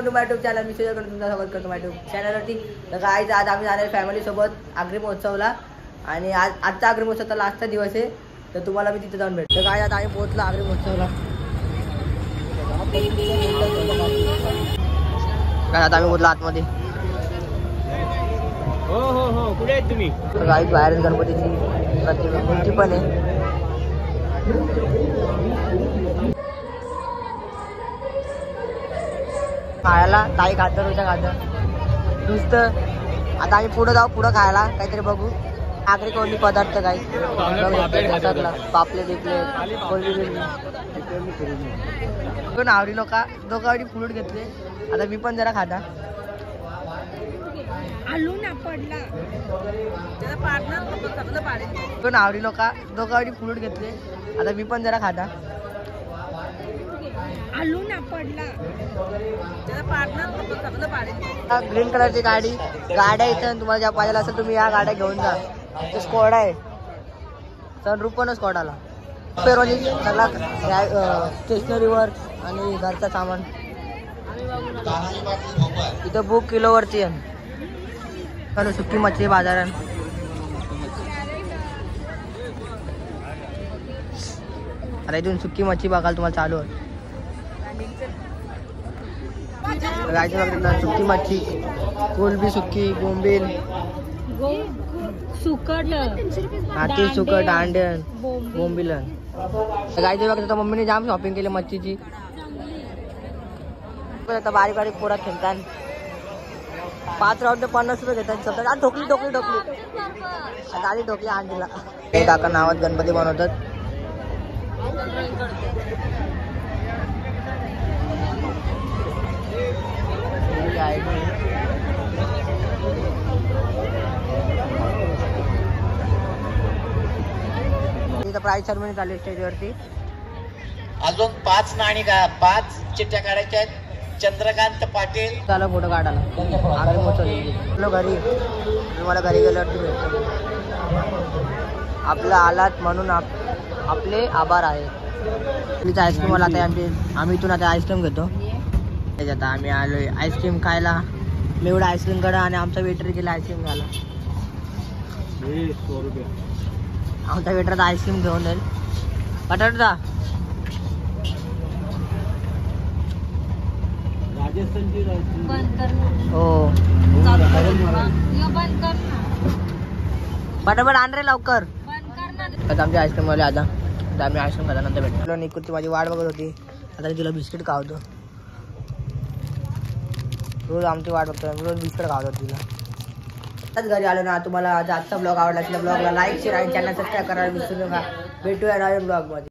Welcome to my YouTube channel. मी तुझ्याकडे तुमचा स्वागत करतो माय युट्यूब चॅनलवरती. तर काय आज आम्ही जाणार फॅमिली सोबत आगरी महोत्सवला आणि आजचा आगरी महोत्सवचा लास्टचा दिवस आहे. तर तुम्हाला मी तिथे जाऊन भेटतो. तर काय आता आम्ही पोहोचलो आगरी महोत्सवला. काय आता आम्ही पोहोचलो आतमध्ये. हो हो हो कुठे आहेत तुम्ही? गाईत बाहेर गणपतीची प्रतिमा मूर्ती पण आहे. खायला ताई खातर होत्या खातर नुसतं. आता आम्ही पुढे जाऊ, पुढं खायला काहीतरी बघू. आगरी कोणती पदार्थ काही पापले बिपले कोण आवडी लोका दोघांनी फ्रूट घेतले. आता मी पण जरा खाता. कोण आवडी लोका दोघांनी फ्रूट घेतले. आता मी पण जरा खाता. ग्रीन कलरची गाड्या इथं तुम्हाला ज्या पाहिजे असेल तुम्ही या गाड्या घेऊन जा. ते स्कॉड आहे, सनरूफ पण स्कॉडाला. पेरोनी सगळा स्टेशनरीवर आणि घरचं सामान इथं बुक किलोवरती आहे. चालू सुकी मच्छी बाजारात. आता इथून सुकी मच्छी बघाल तुम्हाला चालू आहे. सुकी मच्छी, कोलबी सुकी, बोंबील, सुकट, हाती सुकट, अंड्यान, बोंबिलन. गायचे बघा मम्मीने जाम शॉपिंग केली मच्छीची. आता बारीक बारीक पोरात खेळतात. 5 राऊंड 50 रुपये घेतात. स्वतः ठोकली ठोकली ठोकली गाडी ठोकली अंडीला. हे काका नावात गणपती बनवतात. प्राईज सेरेमनी चालू स्टेजवरती. अजून 5 नाणी का 5 चिठ्ठ्या काढायच्या आहेत. चंद्रकांत पाटील झाला फोटो काढायला. घरी तुम्हाला घरी गेल्यावरती भेटतो. आपला आलात म्हणून आपले आभार आहे. तिथे आईस्क्रीम वाला आता आम्ही इथून आता आईस्क्रीम घेतो. त्याच्यात आम्ही आलोय आईस्क्रीम खायला. एवढा आईस्क्रीम कडा आणि आमचा वेटर गेला आईस्क्रीम घाला. आमचा वेटर आता आईस्क्रीम घेऊन येईल. बटाटा हो पटापट आण रे लवकर. आता आमची आईस्क्रीम वाले आता आम्ही आईस्क्रीम खाल्यानंतर भेटलो. निकुती माझी वाट बघत होती. आता तिला बिस्किट खावतो. रोज आमची वाट बघतो. रोज बिस्किट खावतो तिला. आताच घरी आलो ना. तुम्हाला आजचा ब्लॉग आवडला असेल ब्लॉगला लाईक शेअर आणि चॅनल सबस्क्राईब करायला विसरू नका. भेटूया नवीन ब्लॉग मध्ये.